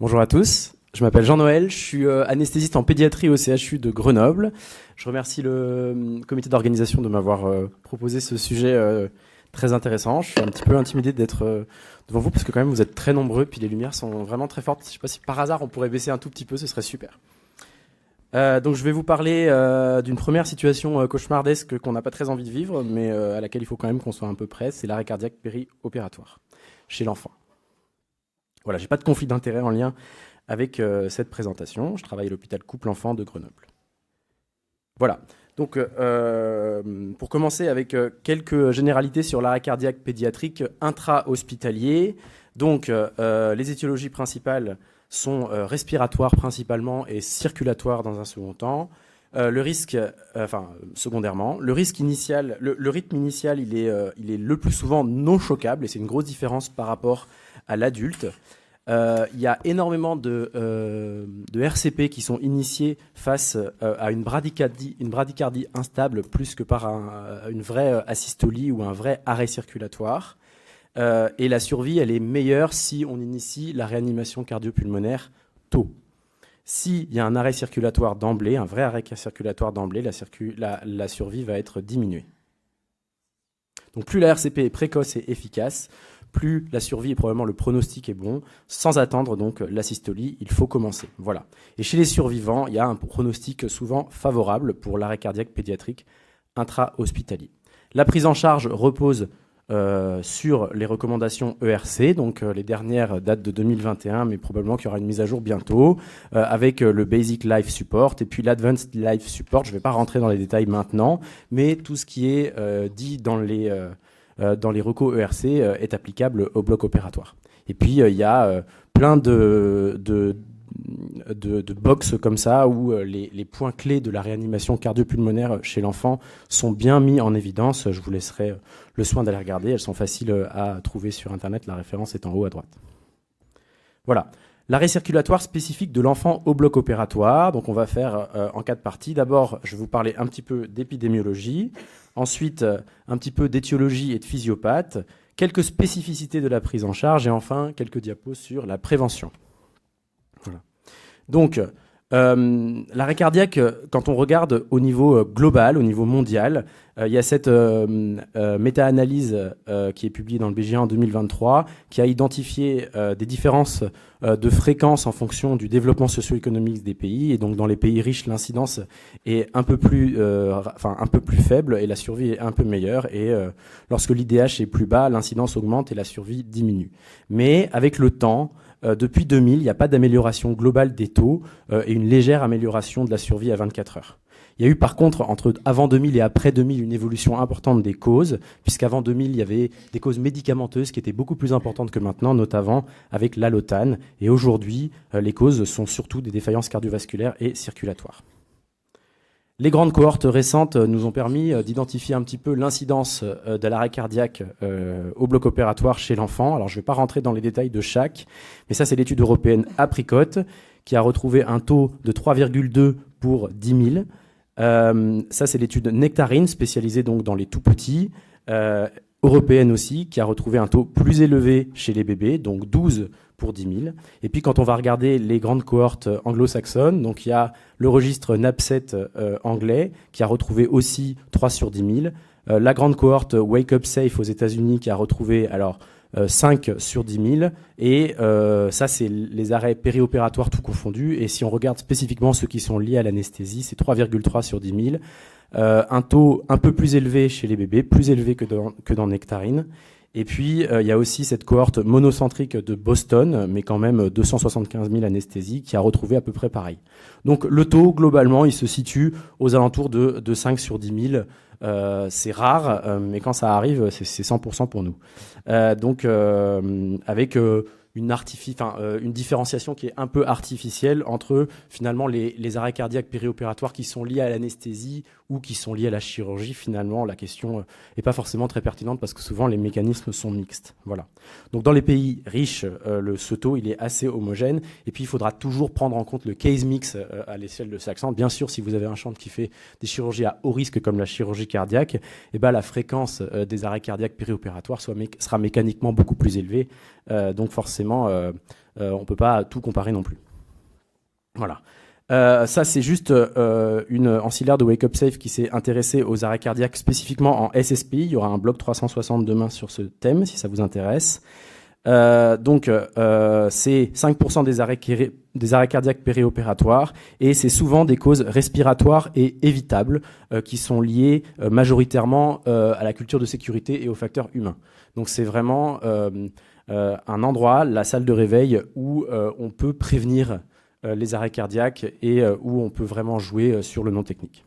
Bonjour à tous, je m'appelle Jean-Noël, je suis anesthésiste en pédiatrie au CHU de Grenoble. Je remercie le comité d'organisation de m'avoir proposé ce sujet très intéressant. Je suis un petit peu intimidé d'être devant vous parce que quand même vous êtes très nombreux, puis les lumières sont vraiment très fortes. Je ne sais pas si par hasard on pourrait baisser un tout petit peu, ce serait super. Donc je vais vous parler d'une première situation cauchemardesque qu'on n'a pas très envie de vivre, mais à laquelle il faut quand même qu'on soit un peu prêt, c'est l'arrêt cardiaque péri-opératoire chez l'enfant. Voilà, j'ai pas de conflit d'intérêt en lien avec cette présentation. Je travaille à l'hôpital Couple-Enfants de Grenoble. Voilà. Donc, pour commencer avec quelques généralités sur l'arrêt cardiaque pédiatrique intra-hospitalier. Donc, les étiologies principales sont respiratoires principalement et circulatoires dans un second temps. Le risque, secondairement, le risque initial, le rythme initial, il est le plus souvent non choquable et c'est une grosse différence par rapport à l'adulte. Il y a énormément de RCP qui sont initiés face à une bradycardie instable plus que par une vraie asystolie ou un vrai arrêt circulatoire. Et la survie, elle est meilleure si on initie la réanimation cardio-pulmonaire tôt. S'il y a un arrêt circulatoire d'emblée, un vrai arrêt circulatoire d'emblée, la survie va être diminuée. Donc plus la RCP est précoce et efficace, plus la survie et probablement le pronostic est bon. Sans attendre donc l'asystolie, il faut commencer. Voilà. Et chez les survivants, il y a un pronostic souvent favorable pour l'arrêt cardiaque pédiatrique intra-hospitalier. La prise en charge repose sur les recommandations ERC, donc les dernières datent de 2021, mais probablement qu'il y aura une mise à jour bientôt, avec le Basic Life Support et puis l'Advanced Life Support. Je ne vais pas rentrer dans les détails maintenant, mais tout ce qui est dit dans les recos ERC est applicable au bloc opératoire. Et puis il y a plein de box comme ça où les points clés de la réanimation cardio-pulmonaire chez l'enfant sont bien mis en évidence. Je vous laisserai le soin d'aller regarder. Elles sont faciles à trouver sur Internet. La référence est en haut à droite. Voilà. L'arrêt circulatoire spécifique de l'enfant au bloc opératoire. Donc on va faire en 4 parties. D'abord, je vais vous parler un petit peu d'épidémiologie. Ensuite, un petit peu d'étiologie et de physiopathe. Quelques spécificités de la prise en charge. Et enfin, quelques diapos sur la prévention. Voilà. Donc, l'arrêt cardiaque, quand on regarde au niveau global, au niveau mondial, il y a cette méta-analyse qui est publiée dans le BGA en 2023, qui a identifié des différences de fréquence en fonction du développement socio-économique des pays. Et donc, dans les pays riches, l'incidence est un peu plus faible et la survie est un peu meilleure. Et lorsque l'IDH est plus bas, l'incidence augmente et la survie diminue. Mais avec le temps, depuis 2000, il n'y a pas d'amélioration globale des taux et une légère amélioration de la survie à 24 heures. Il y a eu par contre, entre avant 2000 et après 2000, une évolution importante des causes, puisqu'avant 2000, il y avait des causes médicamenteuses qui étaient beaucoup plus importantes que maintenant, notamment avec l'allotane. Et aujourd'hui, les causes sont surtout des défaillances cardiovasculaires et circulatoires. Les grandes cohortes récentes nous ont permis d'identifier un petit peu l'incidence de l'arrêt cardiaque au bloc opératoire chez l'enfant. Alors je ne vais pas rentrer dans les détails de chaque, mais ça c'est l'étude européenne Apricot qui a retrouvé un taux de 3,2 pour 10 000. Ça c'est l'étude Nectarine spécialisée donc dans les tout petits, européenne aussi, qui a retrouvé un taux plus élevé chez les bébés, donc 12 pour 10 000. Et puis quand on va regarder les grandes cohortes anglo-saxonnes, donc il y a le registre NAPSET anglais qui a retrouvé aussi 3 sur 10 000. La grande cohorte Wake Up Safe aux États-Unis qui a retrouvé 5 sur 10 000. Et ça, c'est les arrêts périopératoires tout confondus. Et si on regarde spécifiquement ceux qui sont liés à l'anesthésie, c'est 3,3 sur 10 000. Un taux un peu plus élevé chez les bébés, plus élevé que dans Nectarine. Et puis, il y a aussi cette cohorte monocentrique de Boston, mais quand même 275 000 anesthésies, qui a retrouvé à peu près pareil. Donc, le taux, globalement, il se situe aux alentours de 5 sur 10 000. C'est rare, mais quand ça arrive, c'est 100% pour nous. Donc, avec une différenciation qui est un peu artificielle entre finalement les arrêts cardiaques périopératoires qui sont liés à l'anesthésie ou qui sont liés à la chirurgie. Finalement, la question n'est pas forcément très pertinente parce que souvent les mécanismes sont mixtes. Voilà. Donc dans les pays riches, ce taux il est assez homogène et puis il faudra toujours prendre en compte le case mix à l'échelle de chaque centre. Bien sûr, si vous avez un centre qui fait des chirurgies à haut risque comme la chirurgie cardiaque, la fréquence des arrêts cardiaques périopératoires sera mécaniquement beaucoup plus élevée. Donc forcément, On ne peut pas tout comparer non plus. Voilà. Ça, c'est juste une ancillaire de Wake Up Safe qui s'est intéressée aux arrêts cardiaques spécifiquement en SSPI. Il y aura un blog 360 demain sur ce thème, si ça vous intéresse. Donc, c'est 5% des arrêts cardiaques périopératoires, et c'est souvent des causes respiratoires et évitables qui sont liées majoritairement à la culture de sécurité et aux facteurs humains. Donc, c'est vraiment un endroit, la salle de réveil, où on peut prévenir les arrêts cardiaques et où on peut vraiment jouer sur le non technique.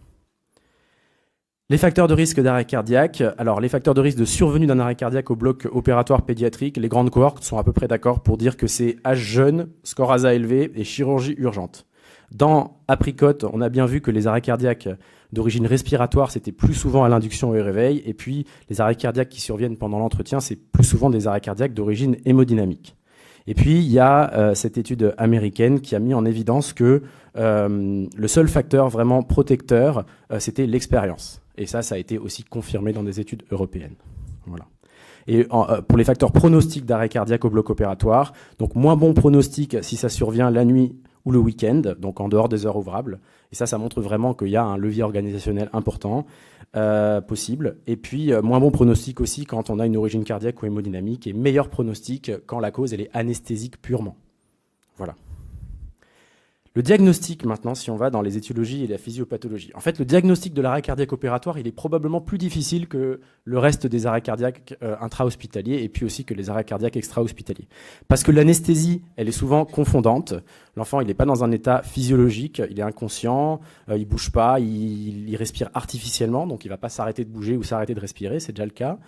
Les facteurs de risque d'arrêt cardiaque. Alors, les facteurs de risque de survenue d'un arrêt cardiaque au bloc opératoire pédiatrique, les grandes cohortes sont à peu près d'accord pour dire que c'est âge jeune, score ASA élevé et chirurgie urgente. Dans Apricot, on a bien vu que les arrêts cardiaques d'origine respiratoire, c'était plus souvent à l'induction et au réveil. Et puis, les arrêts cardiaques qui surviennent pendant l'entretien, c'est plus souvent des arrêts cardiaques d'origine hémodynamique. Et puis, il y a cette étude américaine qui a mis en évidence que le seul facteur vraiment protecteur, c'était l'expérience. Et ça a été aussi confirmé dans des études européennes. Voilà. Et pour les facteurs pronostiques d'arrêt cardiaque au bloc opératoire, donc moins bon pronostic si ça survient la nuit ou le week-end, donc en dehors des heures ouvrables. Et ça montre vraiment qu'il y a un levier organisationnel important possible. Et puis, moins bon pronostic aussi quand on a une origine cardiaque ou hémodynamique, et meilleur pronostic quand la cause elle est anesthésique purement. Voilà. Le diagnostic, maintenant, si on va dans les étiologies et la physiopathologie. En fait, le diagnostic de l'arrêt cardiaque opératoire, il est probablement plus difficile que le reste des arrêts cardiaques intra-hospitaliers et puis aussi que les arrêts cardiaques extra-hospitaliers. Parce que l'anesthésie, elle est souvent confondante. L'enfant, il n'est pas dans un état physiologique, il est inconscient, il bouge pas, il respire artificiellement, donc il va pas s'arrêter de bouger ou s'arrêter de respirer, c'est déjà le cas.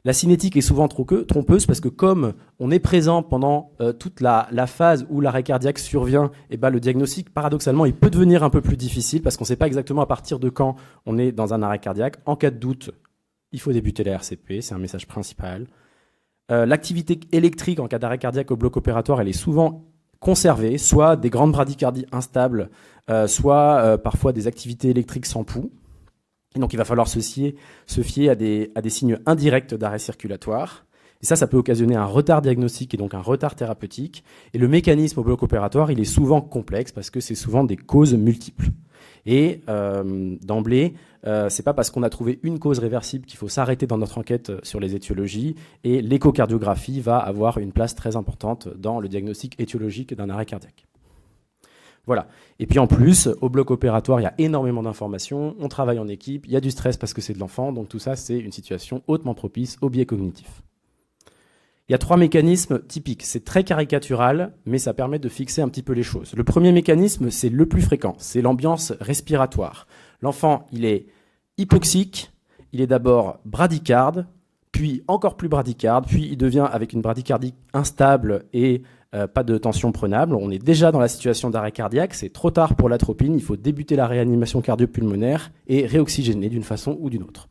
La cinétique est souvent trompeuse parce que comme on est présent pendant toute la phase où l'arrêt cardiaque survient, et ben le diagnostic, paradoxalement, il peut devenir un peu plus difficile parce qu'on ne sait pas exactement à partir de quand on est dans un arrêt cardiaque. En cas de doute, il faut débuter la RCP, c'est un message principal. L'activité électrique en cas d'arrêt cardiaque au bloc opératoire, elle est souvent conservée, soit des grandes bradycardies instables, soit parfois des activités électriques sans pouls. Donc il va falloir se fier à des signes indirects d'arrêt circulatoire. Et ça peut occasionner un retard diagnostique et donc un retard thérapeutique. Et le mécanisme au bloc opératoire, il est souvent complexe parce que c'est souvent des causes multiples. Et d'emblée, c'est pas parce qu'on a trouvé une cause réversible qu'il faut s'arrêter dans notre enquête sur les étiologies. Et l'échocardiographie va avoir une place très importante dans le diagnostic étiologique d'un arrêt cardiaque. Voilà. Et puis en plus, au bloc opératoire, il y a énormément d'informations, on travaille en équipe, il y a du stress parce que c'est de l'enfant, donc tout ça, c'est une situation hautement propice au biais cognitif. Il y a 3 mécanismes typiques. C'est très caricatural, mais ça permet de fixer un petit peu les choses. Le premier mécanisme, c'est le plus fréquent, c'est l'ambiance respiratoire. L'enfant, il est hypoxique, il est d'abord bradycarde, puis encore plus bradycarde, puis il devient avec une bradycardie instable et pas de tension prenable. On est déjà dans la situation d'arrêt cardiaque, c'est trop tard pour l'atropine, il faut débuter la réanimation cardio-pulmonaire et réoxygéner d'une façon ou d'une autre.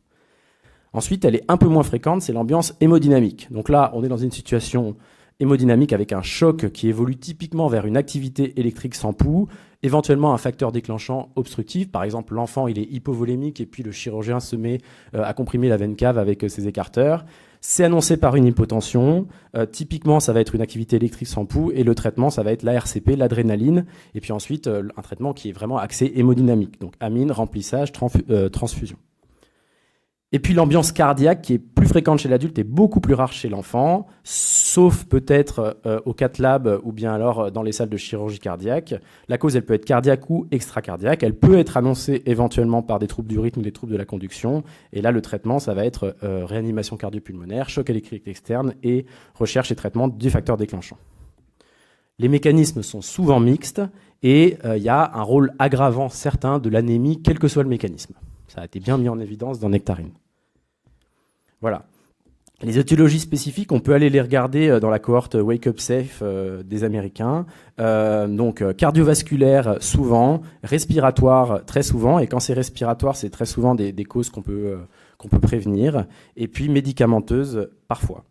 Ensuite, elle est un peu moins fréquente, c'est l'ambiance hémodynamique. Donc là, on est dans une situation hémodynamique avec un choc qui évolue typiquement vers une activité électrique sans pouls, éventuellement un facteur déclenchant obstructif. Par exemple, l'enfant, il est hypovolémique et puis le chirurgien se met à comprimer la veine cave avec ses écarteurs. C'est annoncé par une hypotension. Typiquement, ça va être une activité électrique sans pouls et le traitement, ça va être la RCP, l'adrénaline. Et puis ensuite, un traitement qui est vraiment axé hémodynamique. Donc amine, remplissage, transfusion. Et puis l'ambiance cardiaque qui est plus fréquente chez l'adulte et beaucoup plus rare chez l'enfant, sauf peut-être au cath lab ou bien alors dans les salles de chirurgie cardiaque. La cause, elle peut être cardiaque ou extracardiaque. Elle peut être annoncée éventuellement par des troubles du rythme ou des troubles de la conduction. Et là, le traitement, ça va être réanimation cardio-pulmonaire, choc électrique externe et recherche et traitement du facteur déclenchant. Les mécanismes sont souvent mixtes et il y a un rôle aggravant certain de l'anémie, quel que soit le mécanisme. Ça a été bien mis en évidence dans Nectarine. Voilà. Les étiologies spécifiques, on peut aller les regarder dans la cohorte Wake Up Safe des Américains. Donc cardiovasculaire souvent, respiratoire très souvent, et quand c'est respiratoire, c'est très souvent des causes qu'on peut prévenir, et puis médicamenteuses parfois.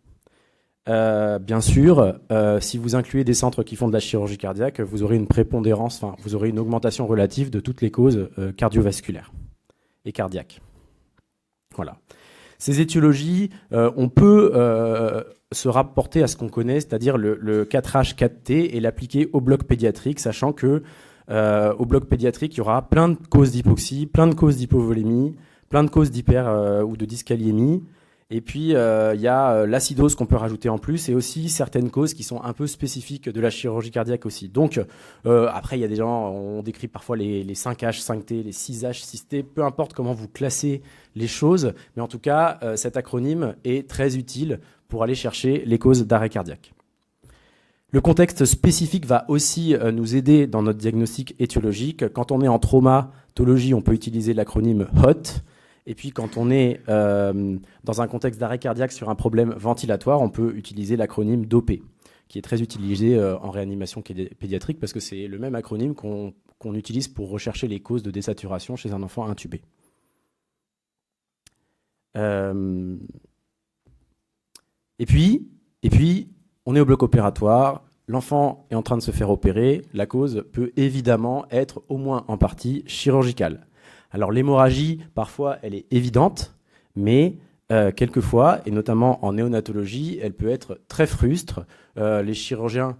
Bien sûr, si vous incluez des centres qui font de la chirurgie cardiaque, vous aurez une prépondérance, enfin vous aurez une augmentation relative de toutes les causes cardiovasculaires et cardiaques. Voilà. Ces étiologies, on peut se rapporter à ce qu'on connaît, c'est-à-dire le 4H4T, et l'appliquer au bloc pédiatrique, sachant que au bloc pédiatrique, il y aura plein de causes d'hypoxie, plein de causes d'hypovolémie, plein de causes d'hyper ou de dyscaliémie. Et puis, il y a l'acidose qu'on peut rajouter en plus, et aussi certaines causes qui sont un peu spécifiques de la chirurgie cardiaque aussi. Donc, après, il y a des gens, on décrit parfois les 5H, 5T, les 6H, 6T, peu importe comment vous classez les choses, mais en tout cas, cet acronyme est très utile pour aller chercher les causes d'arrêt cardiaque. Le contexte spécifique va aussi nous aider dans notre diagnostic étiologique. Quand on est en traumatologie, on peut utiliser l'acronyme HOT. Et puis quand on est dans un contexte d'arrêt cardiaque sur un problème ventilatoire, on peut utiliser l'acronyme DOP, qui est très utilisé en réanimation pédiatrique parce que c'est le même acronyme qu'on utilise pour rechercher les causes de désaturation chez un enfant intubé. Et puis, on est au bloc opératoire, l'enfant est en train de se faire opérer, la cause peut évidemment être au moins en partie chirurgicale. Alors l'hémorragie, parfois, elle est évidente, mais quelquefois, et notamment en néonatologie, elle peut être très frustre. Les chirurgiens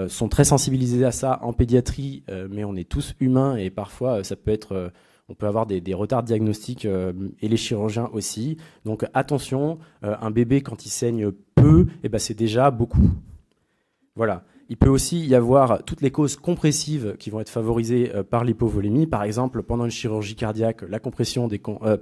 sont très sensibilisés à ça en pédiatrie, mais on est tous humains et parfois, ça peut être... on peut avoir des retards diagnostiques et les chirurgiens aussi. Donc attention, un bébé quand il saigne peu, eh ben, c'est déjà beaucoup. Voilà. Il peut aussi y avoir toutes les causes compressives qui vont être favorisées par l'hypovolémie. Par exemple, pendant une chirurgie cardiaque, la compression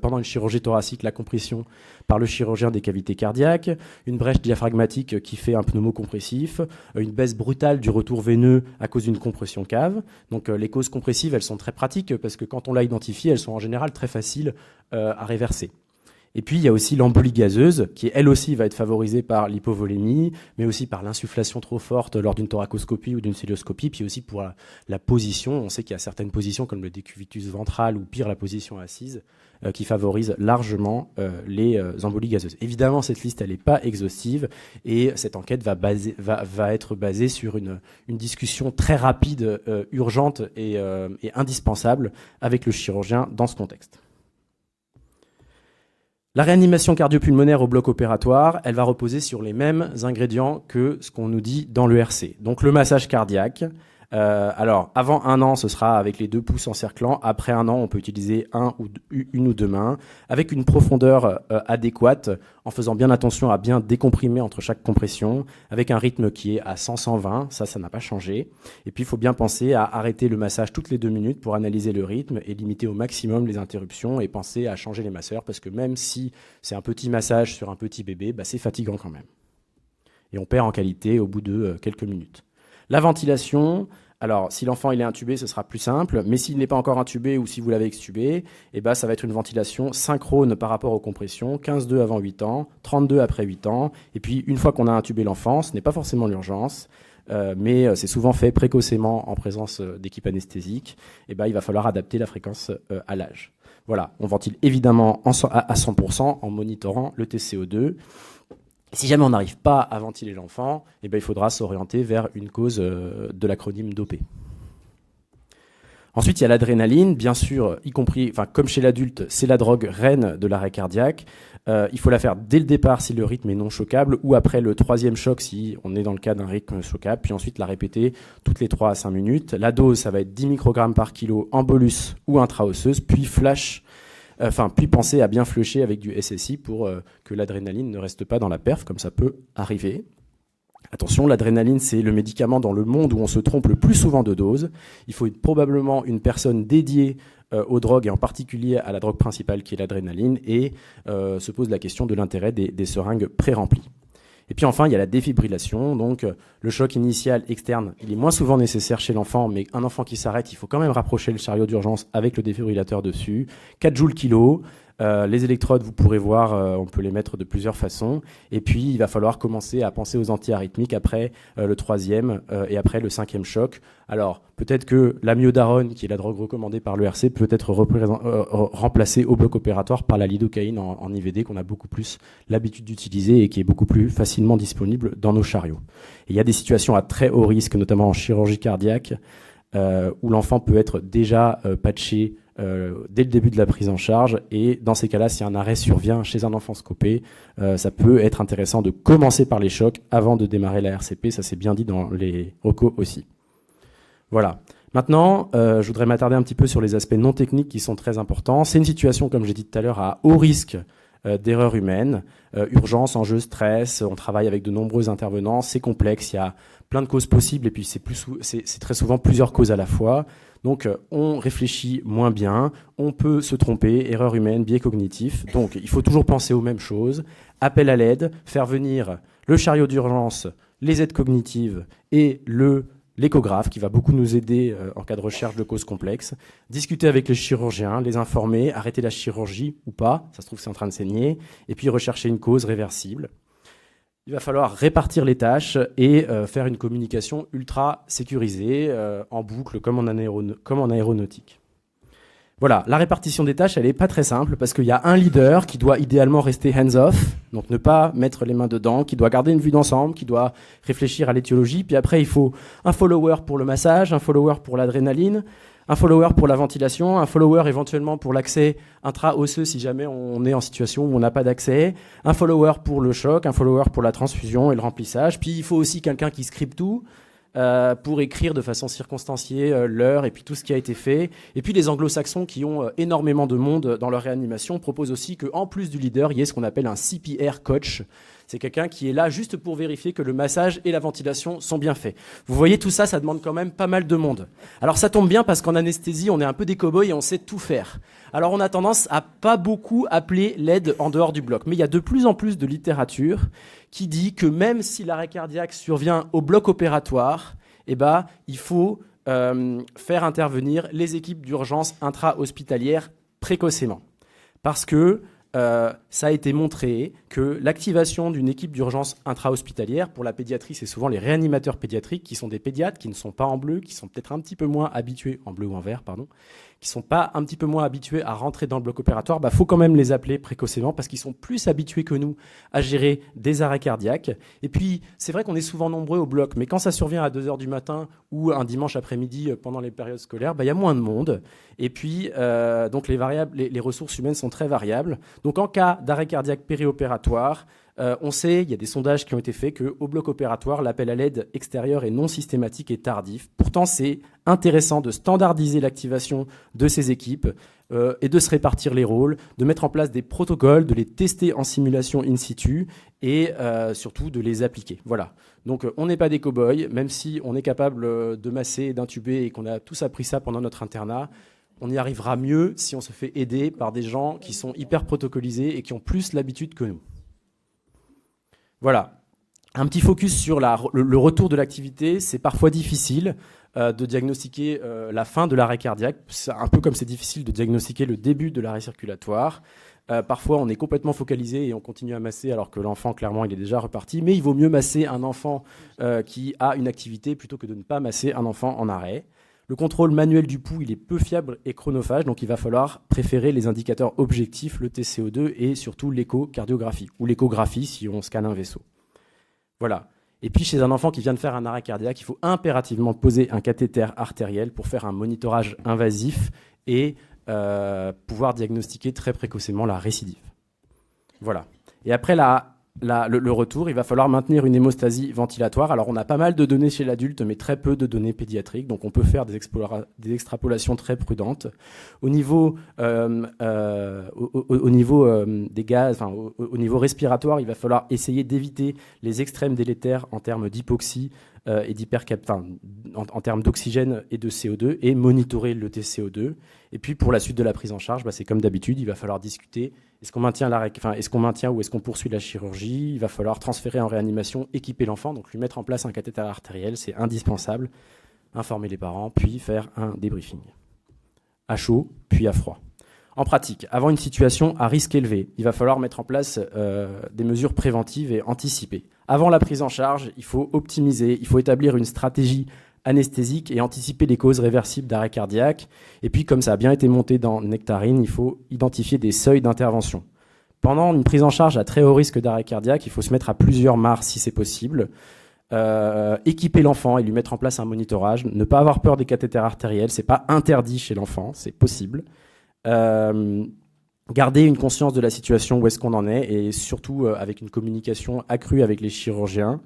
pendant une chirurgie thoracique, la compression par le chirurgien des cavités cardiaques, une brèche diaphragmatique qui fait un pneumocompressif, une baisse brutale du retour veineux à cause d'une compression cave. Donc les causes compressives, elles sont très pratiques parce que quand on l'a identifié, elles sont en général très faciles à réverser. Et puis, il y a aussi l'embolie gazeuse, qui, elle aussi, va être favorisée par l'hypovolémie, mais aussi par l'insufflation trop forte lors d'une thoracoscopie ou d'une cœlioscopie, puis aussi pour la position. On sait qu'il y a certaines positions, comme le décubitus ventral, ou pire, la position assise, qui favorisent largement les embolies gazeuses. Évidemment, cette liste, elle n'est pas exhaustive, et cette enquête va être basée sur une discussion très rapide, urgente et indispensable avec le chirurgien dans ce contexte. La réanimation cardio-pulmonaire au bloc opératoire, elle va reposer sur les mêmes ingrédients que ce qu'on nous dit dans l'ERC. Donc le massage cardiaque. Alors, avant 1 an, ce sera avec les 2 pouces encerclants. Après 1 an, on peut utiliser une ou deux mains, avec une profondeur adéquate, en faisant bien attention à bien décomprimer entre chaque compression, avec un rythme qui est à 100-120, ça n'a pas changé. Et puis, il faut bien penser à arrêter le massage toutes les 2 minutes pour analyser le rythme et limiter au maximum les interruptions, et penser à changer les masseurs, parce que même si c'est un petit massage sur un petit bébé, bah, c'est fatigant quand même. Et on perd en qualité au bout de quelques minutes. La ventilation, alors si l'enfant il est intubé, ce sera plus simple, mais s'il n'est pas encore intubé ou si vous l'avez extubé, eh ben, ça va être une ventilation synchrone par rapport aux compressions, 15-2 avant 8 ans, 32 après 8 ans, et puis une fois qu'on a intubé l'enfant, ce n'est pas forcément l'urgence, mais c'est souvent fait précocement en présence d'équipes anesthésiques, eh ben, il va falloir adapter la fréquence à l'âge. Voilà, on ventile évidemment à 100% en monitorant le TCO2. Si jamais on n'arrive pas à ventiler l'enfant, eh ben, il faudra s'orienter vers une cause de l'acronyme DOP. Ensuite, il y a l'adrénaline, bien sûr, y compris, enfin, comme chez l'adulte, c'est la drogue reine de l'arrêt cardiaque. Il faut la faire dès le départ si le rythme est non choquable, ou après le 3e choc si on est dans le cas d'un rythme choquable, puis ensuite la répéter toutes les 3 à 5 minutes. La dose, ça va être 10 microgrammes par kilo en bolus ou intra-osseuse, puis puis penser à bien flusher avec du SSI pour que l'adrénaline ne reste pas dans la perf, comme ça peut arriver. Attention, l'adrénaline, c'est le médicament dans le monde où on se trompe le plus souvent de dose. Il faut probablement une personne dédiée aux drogues, et en particulier à la drogue principale qui est l'adrénaline, et se pose la question de l'intérêt des seringues pré-remplies. Et puis enfin, il y a la défibrillation. Donc, le choc initial externe, il est moins souvent nécessaire chez l'enfant, mais un enfant qui s'arrête, il faut quand même rapprocher le chariot d'urgence avec le défibrillateur dessus. 4 joules kilo. Les électrodes, vous pourrez voir, on peut les mettre de plusieurs façons. Et puis, il va falloir commencer à penser aux antiarythmiques après le 3e et après le 5e choc. Alors, peut-être que l'amiodarone, qui est la drogue recommandée par l'ERC, peut être remplacée au bloc opératoire par la lidocaïne en IVD, qu'on a beaucoup plus l'habitude d'utiliser et qui est beaucoup plus facilement disponible dans nos chariots. Et il y a des situations à très haut risque, notamment en chirurgie cardiaque, où l'enfant peut être déjà patché dès le début de la prise en charge. Et dans ces cas-là, si un arrêt survient chez un enfant scopé, ça peut être intéressant de commencer par les chocs avant de démarrer la RCP. Ça, c'est bien dit dans les recos aussi. Voilà. Maintenant, je voudrais m'attarder un petit peu sur les aspects non techniques qui sont très importants. C'est une situation, comme j'ai dit tout à l'heure, à haut risque d'erreur humaine, urgence, enjeu, stress. On travaille avec de nombreux intervenants, c'est complexe, il y a plein de causes possibles et puis c'est très souvent plusieurs causes à la fois. Donc on réfléchit moins bien, on peut se tromper, erreur humaine, biais cognitif. Donc il faut toujours penser aux mêmes choses, appel à l'aide, faire venir le chariot d'urgence, les aides cognitives et l'échographe qui va beaucoup nous aider en cas de recherche de causes complexes, discuter avec les chirurgiens, les informer, arrêter la chirurgie ou pas, ça se trouve c'est en train de saigner, et puis rechercher une cause réversible. Il va falloir répartir les tâches et faire une communication ultra sécurisée, en boucle comme en aéronautique. Voilà, la répartition des tâches, elle n'est pas très simple parce qu'il y a un leader qui doit idéalement rester hands-off, donc ne pas mettre les mains dedans, qui doit garder une vue d'ensemble, qui doit réfléchir à l'étiologie. Puis après, il faut un follower pour le massage, un follower pour l'adrénaline, un follower pour la ventilation, un follower éventuellement pour l'accès intra-osseux si jamais on est en situation où on n'a pas d'accès, un follower pour le choc, un follower pour la transfusion et le remplissage. Puis il faut aussi quelqu'un qui scripte tout. Pour écrire de façon circonstanciée l'heure et puis tout ce qui a été fait. Et puis les anglo-saxons qui ont énormément de monde dans leur réanimation proposent aussi qu'en plus du leader, il y ait ce qu'on appelle un CPR coach. C'est quelqu'un qui est là juste pour vérifier que le massage et la ventilation sont bien faits. Vous voyez, tout ça, ça demande quand même pas mal de monde. Alors ça tombe bien parce qu'en anesthésie, on est un peu des cow-boys et on sait tout faire. Alors on a tendance à pas beaucoup appeler l'aide en dehors du bloc. Mais il y a de plus en plus de littérature qui dit que même si l'arrêt cardiaque survient au bloc opératoire, eh ben, il faut faire intervenir les équipes d'urgence intra-hospitalières précocement. Parce que ça a été montré que l'activation d'une équipe d'urgence intra-hospitalière, pour la pédiatrie, c'est souvent les réanimateurs pédiatriques qui sont des pédiatres, qui ne sont pas en bleu, qui sont peut-être un petit peu moins habitués, en bleu ou en vert, pardon, qui sont pas un petit peu moins habitués à rentrer dans le bloc opératoire, bah, faut quand même les appeler précocement parce qu'ils sont plus habitués que nous à gérer des arrêts cardiaques. Et puis, c'est vrai qu'on est souvent nombreux au bloc, mais quand ça survient à 2h du matin ou un dimanche après-midi pendant les périodes scolaires, bah, y a moins de monde. Et puis, donc les ressources humaines sont très variables. Donc, en cas d'arrêt cardiaque périopératoire, on sait, il y a des sondages qui ont été faits, qu'au bloc opératoire, l'appel à l'aide extérieure est non systématique et tardif. Pourtant, c'est intéressant de standardiser l'activation de ces équipes et de se répartir les rôles, de mettre en place des protocoles, de les tester en simulation in situ et surtout de les appliquer. Voilà. Donc, on n'est pas des cow-boys, même si on est capable de masser, d'intuber et qu'on a tous appris ça pendant notre internat. On y arrivera mieux si on se fait aider par des gens qui sont hyper protocolisés et qui ont plus l'habitude que nous. Voilà, un petit focus sur le retour de l'activité. C'est parfois difficile de diagnostiquer la fin de l'arrêt cardiaque. C'est un peu comme c'est difficile de diagnostiquer le début de l'arrêt circulatoire. Parfois, on est complètement focalisé et on continue à masser alors que l'enfant, clairement, il est déjà reparti. Mais il vaut mieux masser un enfant qui a une activité plutôt que de ne pas masser un enfant en arrêt. Le contrôle manuel du pouls, il est peu fiable et chronophage, donc il va falloir préférer les indicateurs objectifs, le TCO2 et surtout l'échocardiographie, ou l'échographie si on scanne un vaisseau. Voilà. Et puis chez un enfant qui vient de faire un arrêt cardiaque, il faut impérativement poser un cathéter artériel pour faire un monitorage invasif et pouvoir diagnostiquer très précocement la récidive. Voilà. Et après le retour, il va falloir maintenir une hémostasie ventilatoire. Alors, on a pas mal de données chez l'adulte, mais très peu de données pédiatriques. Donc, on peut faire des extrapolations très prudentes. Au niveau des gaz, enfin, au niveau respiratoire, il va falloir essayer d'éviter les extrêmes délétères en termes d'hypoxie et en termes d'oxygène et de CO2 et monitorer le TCO2. Et puis, pour la suite de la prise en charge, c'est comme d'habitude, il va falloir discuter. Est-ce qu'on maintient ou est-ce qu'on poursuit la chirurgie? Il va falloir transférer en réanimation, équiper l'enfant, donc lui mettre en place un cathéter artériel, c'est indispensable. Informer les parents, puis faire un débriefing. À chaud, puis à froid. En pratique, avant une situation à risque élevé, il va falloir mettre en place des mesures préventives et anticipées. Avant la prise en charge, il faut optimiser, il faut établir une stratégie anesthésique et anticiper les causes réversibles d'arrêt cardiaque. Et puis, comme ça a bien été monté dans Nectarine, il faut identifier des seuils d'intervention. Pendant une prise en charge à très haut risque d'arrêt cardiaque, il faut se mettre à plusieurs mares si c'est possible. Équiper l'enfant et lui mettre en place un monitorage. Ne pas avoir peur des cathéters artériels, c'est pas interdit chez l'enfant, c'est possible. Garder une conscience de la situation, où est-ce qu'on en est, et surtout avec une communication accrue avec les chirurgiens.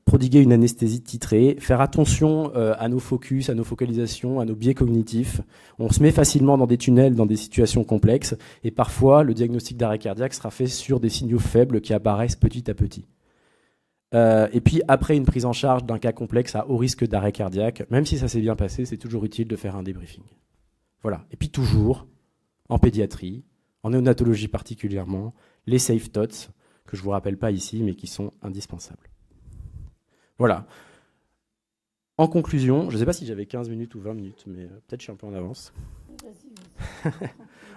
Prodiguer une anesthésie titrée, faire attention à nos focus, à nos focalisations, à nos biais cognitifs. On se met facilement dans des tunnels, dans des situations complexes, et parfois le diagnostic d'arrêt cardiaque sera fait sur des signaux faibles qui apparaissent petit à petit. Et puis après une prise en charge d'un cas complexe à haut risque d'arrêt cardiaque, même si ça s'est bien passé, c'est toujours utile de faire un débriefing. Voilà. Et puis toujours, en pédiatrie, en néonatologie particulièrement, les safe thoughts, que je ne vous rappelle pas ici, mais qui sont indispensables. Voilà. En conclusion, je ne sais pas si j'avais 15 minutes ou 20 minutes, mais peut-être je suis un peu en avance.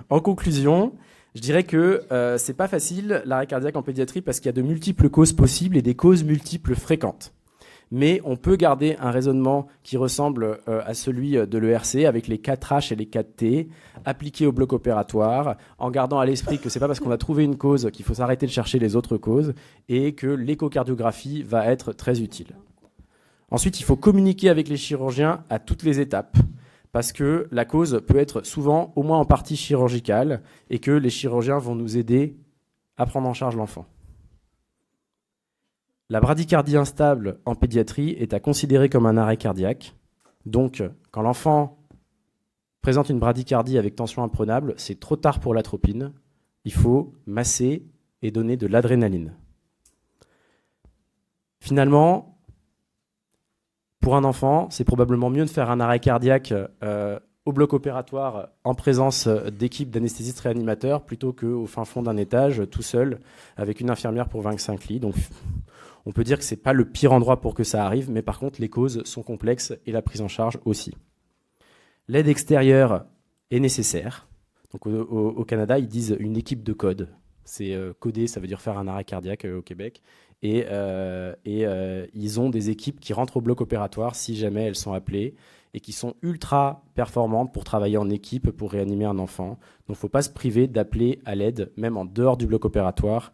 En conclusion, je dirais que c'est pas facile l'arrêt cardiaque en pédiatrie parce qu'il y a de multiples causes possibles et des causes multiples fréquentes. Mais on peut garder un raisonnement qui ressemble à celui de l'ERC avec les 4H et les 4T appliqués au bloc opératoire, en gardant à l'esprit que c'est pas parce qu'on a trouvé une cause qu'il faut s'arrêter de chercher les autres causes et que l'échocardiographie va être très utile. Ensuite, il faut communiquer avec les chirurgiens à toutes les étapes parce que la cause peut être souvent au moins en partie chirurgicale et que les chirurgiens vont nous aider à prendre en charge l'enfant. La bradycardie instable en pédiatrie est à considérer comme un arrêt cardiaque. Donc, quand l'enfant présente une bradycardie avec tension imprenable, c'est trop tard pour l'atropine. Il faut masser et donner de l'adrénaline. Finalement, pour un enfant, c'est probablement mieux de faire un arrêt cardiaque au bloc opératoire en présence d'équipes d'anesthésistes réanimateurs plutôt qu'au fin fond d'un étage, tout seul, avec une infirmière pour 25 lits. Donc, on peut dire que ce n'est pas le pire endroit pour que ça arrive, mais par contre, les causes sont complexes et la prise en charge aussi. L'aide extérieure est nécessaire. Donc, au Canada, ils disent une équipe de code. C'est coder, ça veut dire faire un arrêt cardiaque au Québec. Et ils ont des équipes qui rentrent au bloc opératoire si jamais elles sont appelées et qui sont ultra performantes pour travailler en équipe pour réanimer un enfant. Donc, il ne faut pas se priver d'appeler à l'aide, même en dehors du bloc opératoire,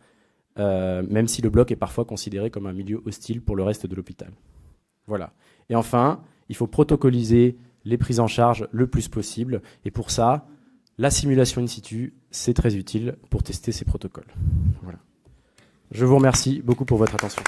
même si le bloc est parfois considéré comme un milieu hostile pour le reste de l'hôpital. Voilà. Et enfin, il faut protocoliser les prises en charge le plus possible. Et pour ça, la simulation in situ, c'est très utile pour tester ces protocoles. Voilà. Je vous remercie beaucoup pour votre attention.